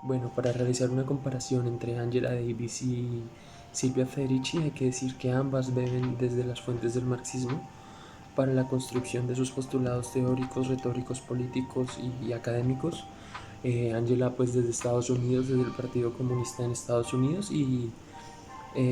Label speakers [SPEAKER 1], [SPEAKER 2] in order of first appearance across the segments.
[SPEAKER 1] Bueno, para realizar una comparación entre Angela Davis y Silvia Federici, hay que decir que ambas beben desde las fuentes del marxismo para la construcción de sus postulados teóricos, retóricos, políticos y académicos. Angela pues desde Estados Unidos, desde el Partido Comunista en Estados Unidos, y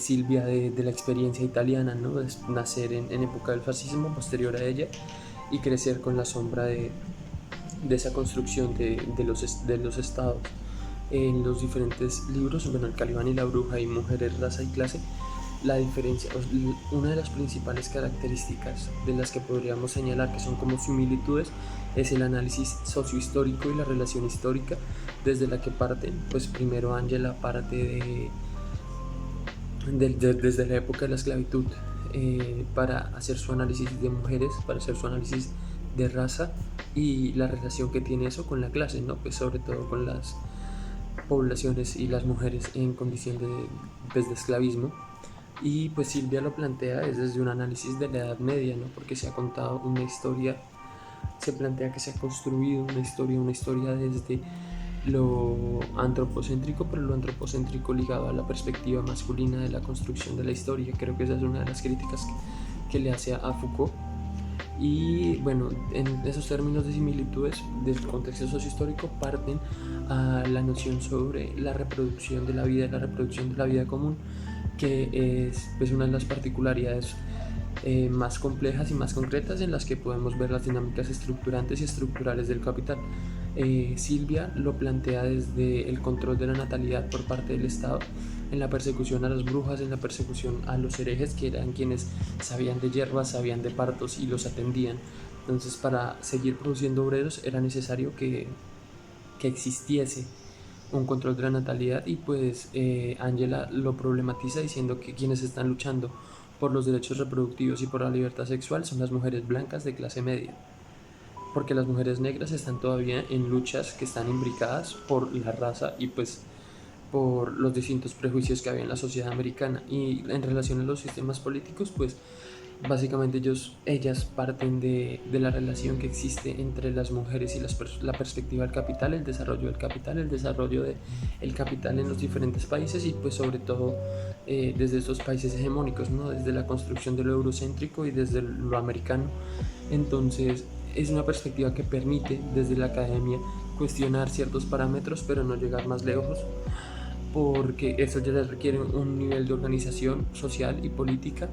[SPEAKER 1] Silvia de la experiencia italiana, ¿no? De nacer en época del fascismo, posterior a ella, y crecer con la sombra de esa construcción de los estados. En los diferentes libros, bueno, El Calibán y la Bruja y Mujeres, Raza y Clase, la diferencia, una de las principales características de las que podríamos señalar que son como similitudes es el análisis sociohistórico y la relación histórica desde la que parten. Pues primero Angela parte desde la época de la esclavitud, para hacer su análisis de mujeres, para hacer su análisis de raza y la relación que tiene eso con la clase, ¿no? Pues sobre todo con las poblaciones y las mujeres en condición pues, de esclavismo. Y pues Silvia lo plantea desde un análisis de la Edad Media, ¿no? Porque se ha contado una historia, se plantea que se ha construido una historia desde lo antropocéntrico, pero lo antropocéntrico ligado a la perspectiva masculina de la construcción de la historia. Creo que esa es una de las críticas que le hace a Foucault. Y bueno, en esos términos de similitudes del contexto sociohistórico parten a la noción sobre la reproducción de la vida, la reproducción de la vida común, que es pues, una de las particularidades más complejas y más concretas en las que podemos ver las dinámicas estructurantes y estructurales del capital. Silvia lo plantea desde el control de la natalidad por parte del Estado, en la persecución a las brujas, en la persecución a los herejes, que eran quienes sabían de hierbas, sabían de partos y los atendían. Entonces, para seguir produciendo obreros era necesario que existiese un control de la natalidad, y pues Angela lo problematiza diciendo que quienes están luchando por los derechos reproductivos y por la libertad sexual son las mujeres blancas de clase media, porque las mujeres negras están todavía en luchas que están imbricadas por la raza y pues por los distintos prejuicios que había en la sociedad americana. Y en relación a los sistemas políticos, pues básicamente ellas parten de la relación que existe entre las mujeres y la perspectiva del capital, el desarrollo del capital en los diferentes países, y pues sobre todo desde estos países hegemónicos, ¿no? Desde la construcción de lo eurocéntrico y desde lo americano. Entonces es una perspectiva que permite desde la academia cuestionar ciertos parámetros pero no llegar más lejos, porque eso ya requiere un nivel de organización social y política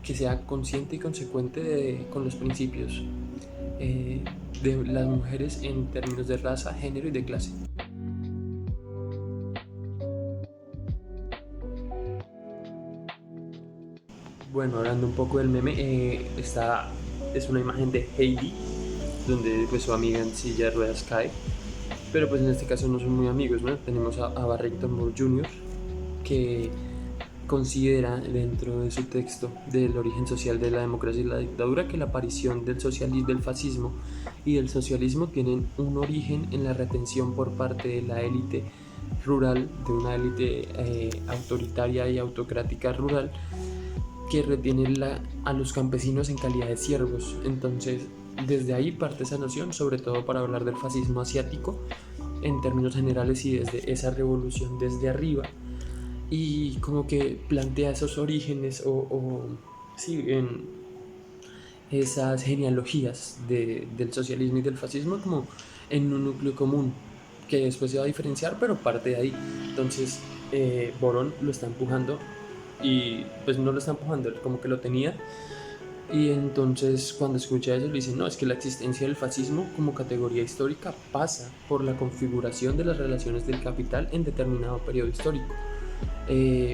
[SPEAKER 1] que sea consciente y consecuente con los principios de las mujeres en términos de raza, género y de clase. Bueno, hablando un poco del meme, es una imagen de Heidi, donde pues su amiga en silla de ruedas cae, pero pues en este caso no son muy amigos, ¿no? Tenemos a Barrington Moore Jr., que considera dentro de su texto del origen social de la democracia y la dictadura que la aparición del socialismo, del fascismo y del socialismo tienen un origen en la retención por parte de la élite rural, de una élite autoritaria y autocrática rural, que retiene a los campesinos en calidad de siervos. Entonces, desde ahí parte esa noción, sobre todo para hablar del fascismo asiático en términos generales y desde esa revolución desde arriba, y como que plantea esos orígenes sí, en esas genealogías del socialismo y del fascismo como en un núcleo común que después se va a diferenciar, pero parte de ahí. Entonces Borón lo está empujando, y pues no lo está empujando, como que lo tenía, y entonces cuando escucha eso le dice, no, es que la existencia del fascismo como categoría histórica pasa por la configuración de las relaciones del capital en determinado periodo histórico.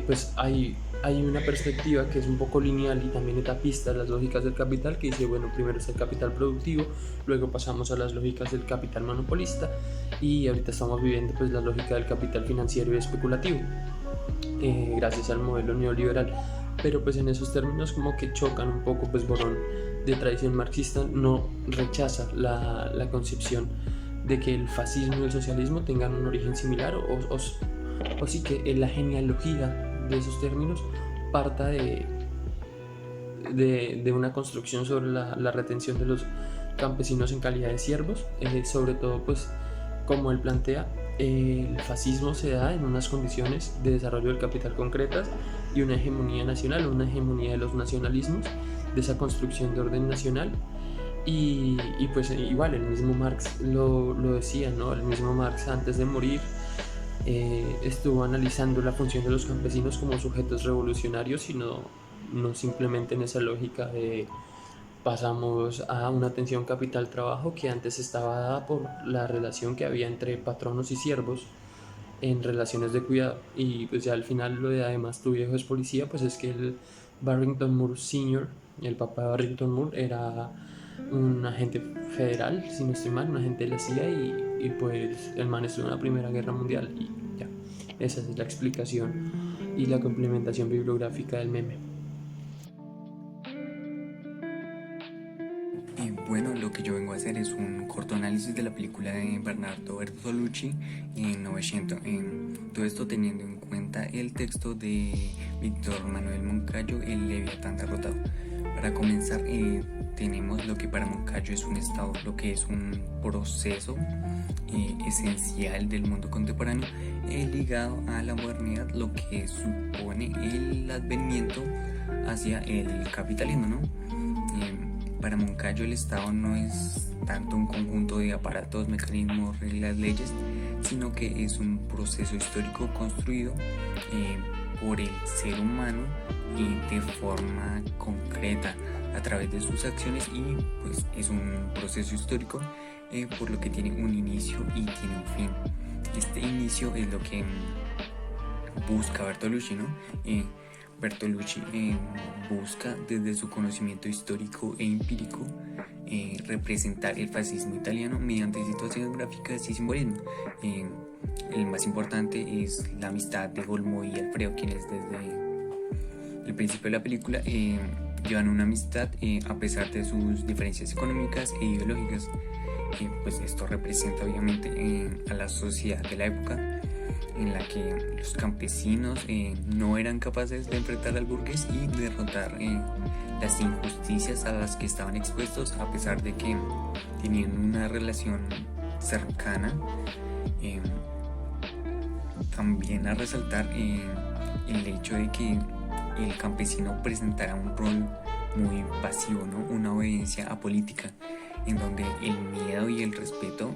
[SPEAKER 1] Pues hay una perspectiva que es un poco lineal y también etapista, las lógicas del capital, que dice, bueno, primero está el capital productivo, luego pasamos a las lógicas del capital monopolista, y ahorita estamos viviendo pues la lógica del capital financiero y especulativo, gracias al modelo neoliberal. Pero pues en esos términos como que chocan un poco, pues Borón, de tradición marxista, no rechaza la concepción de que el fascismo y el socialismo tengan un origen similar, o sí que la genealogía de esos términos parta de una construcción sobre la retención de los campesinos en calidad de siervos, sobre todo pues como él plantea el fascismo se da en unas condiciones de desarrollo del capital concretas y una hegemonía nacional, una hegemonía de los nacionalismos, de esa construcción de orden nacional. Y pues igual el mismo Marx lo decía, ¿no? El mismo Marx antes de morir estuvo analizando la función de los campesinos como sujetos revolucionarios y no simplemente en esa lógica de pasamos a una atención capital-trabajo que antes estaba dada por la relación que había entre patronos y siervos en relaciones de cuidado. Y pues ya al final lo de además tu viejo es policía, pues es que el Barrington Moore Sr., el papá de Barrington Moore, era un agente federal, si no estoy mal, un agente de la CIA y pues el man estuvo en la Primera Guerra Mundial y ya, esa es la explicación y la complementación bibliográfica del meme.
[SPEAKER 2] Bueno, lo que yo vengo a hacer es un corto análisis de la película de Bernardo Bertolucci en 900. Todo esto teniendo en cuenta el texto de Víctor Manuel Moncayo, El Leviatán derrotado. Para comenzar, tenemos lo que para Moncayo es un estado, lo que es un proceso esencial del mundo contemporáneo ligado a la modernidad, lo que supone el advenimiento hacia el capitalismo, ¿no? Para Moncayo el Estado no es tanto un conjunto de aparatos, mecanismos, reglas, leyes, sino que es un proceso histórico construido por el ser humano y de forma concreta a través de sus acciones, y pues es un proceso histórico por lo que tiene un inicio y tiene un fin. Este inicio es lo que busca Bertolucci, ¿no? Bertolucci busca desde su conocimiento histórico e empírico representar el fascismo italiano mediante situaciones gráficas y simbolismo. El más importante es la amistad de Golmo y Alfredo, quienes desde el principio de la película llevan una amistad a pesar de sus diferencias económicas e ideológicas. Pues esto representa obviamente a la sociedad de la época, en la que los campesinos no eran capaces de enfrentar al burgués y derrotar las injusticias a las que estaban expuestos, a pesar de que tenían una relación cercana. También a resaltar el hecho de que el campesino presentara un rol muy pasivo, ¿no? Una obediencia apolítica, en donde el miedo y el respeto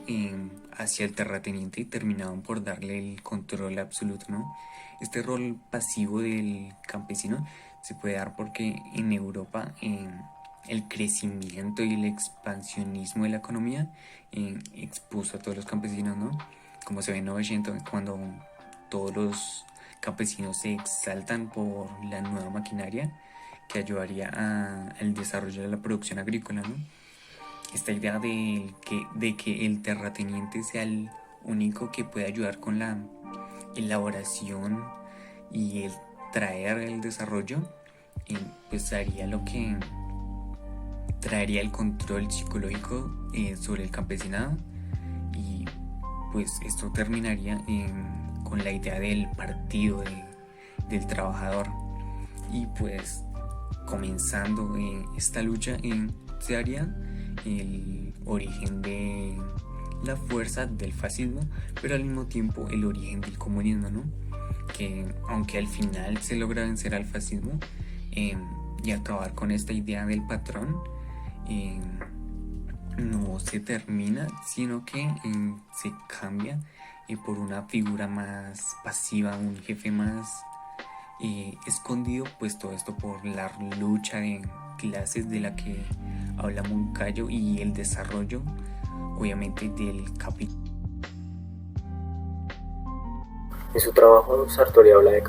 [SPEAKER 2] hacia el terrateniente terminaban por darle el control absoluto, ¿no? Este rol pasivo del campesino se puede dar porque en Europa el crecimiento y el expansionismo de la economía expuso a todos los campesinos, ¿no? Como se ve en 900, cuando todos los campesinos se exaltan por la nueva maquinaria que ayudaría al desarrollo de la producción agrícola, ¿no? Esta idea de que el terrateniente sea el único que puede ayudar con la elaboración y el traer el desarrollo, pues haría lo que traería el control psicológico sobre el campesinado, y pues esto terminaría con la idea del partido del trabajador. Y pues comenzando esta lucha se haría el origen de la fuerza del fascismo, pero al mismo tiempo el origen del comunismo, ¿no? Que aunque al final se logra vencer al fascismo y acabar con esta idea del patrón, no se termina, sino que se cambia por una figura más pasiva, un jefe más escondido, pues todo esto por la lucha de clases de la que habla Moncayo y el desarrollo obviamente del capital.
[SPEAKER 3] En su trabajo, Sartori habla de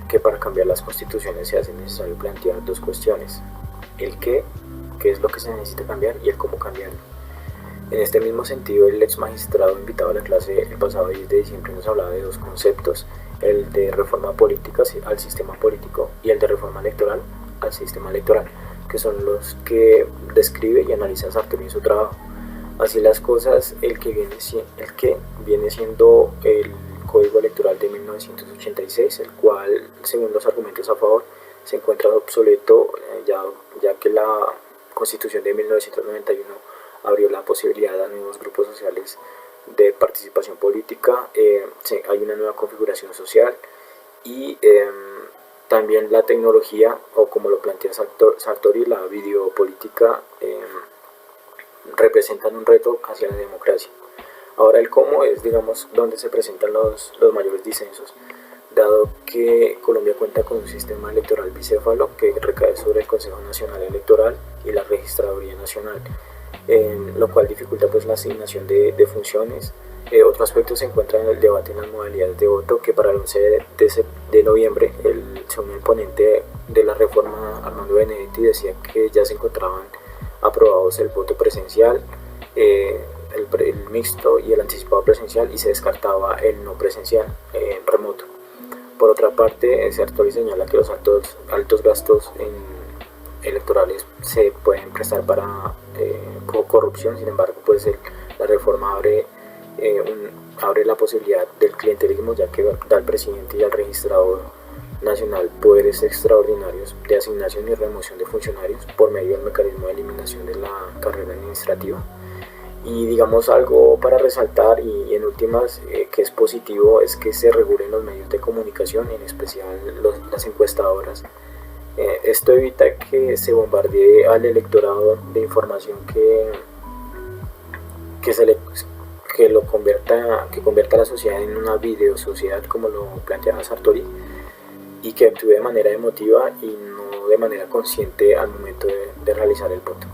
[SPEAKER 3] que para cambiar las constituciones se hace necesario plantear dos cuestiones: el qué es lo que se necesita cambiar, y el cómo cambiarlo. En este mismo sentido, el ex magistrado invitado a la clase el pasado 10 de diciembre nos hablaba de dos conceptos: el de reforma política al sistema político y el de reforma electoral al sistema electoral, que son los que describe y analiza Sartori en su trabajo. Así las cosas, el que viene siendo el Código Electoral de 1986, el cual, según los argumentos a favor, se encuentra obsoleto ya que la Constitución de 1991 abrió la posibilidad a nuevos grupos sociales de participación política, hay una nueva configuración social y también la tecnología, o como lo plantea Sartori, la videopolítica, representan un reto hacia la democracia. Ahora el cómo es, digamos, donde se presentan los mayores disensos, dado que Colombia cuenta con un sistema electoral bicéfalo que recae sobre el Consejo Nacional Electoral y la Registraduría Nacional, lo cual dificulta pues la asignación de funciones. Otro aspecto se encuentra en el debate en las modalidades de voto, que para el 11 de noviembre según el ponente de la reforma, Armando Benedetti, decía que ya se encontraban aprobados el voto presencial, el mixto y el anticipado presencial, y se descartaba el no presencial, remoto. Por otra parte, Sartori señala que los altos gastos electorales se pueden prestar para corrupción. Sin embargo, pues la reforma abre la posibilidad del clientelismo, ya que da al presidente y al registrador nacional poderes extraordinarios de asignación y remoción de funcionarios por medio del mecanismo de eliminación de la carrera administrativa. Y digamos algo para resaltar y en últimas que es positivo es que se regulen los medios de comunicación, en especial las encuestadoras. Esto evita que se bombardee al electorado de información que convierta a la sociedad en una videosociedad, como lo planteaba Sartori, y que actúe de manera emotiva y no de manera consciente al momento de realizar el voto.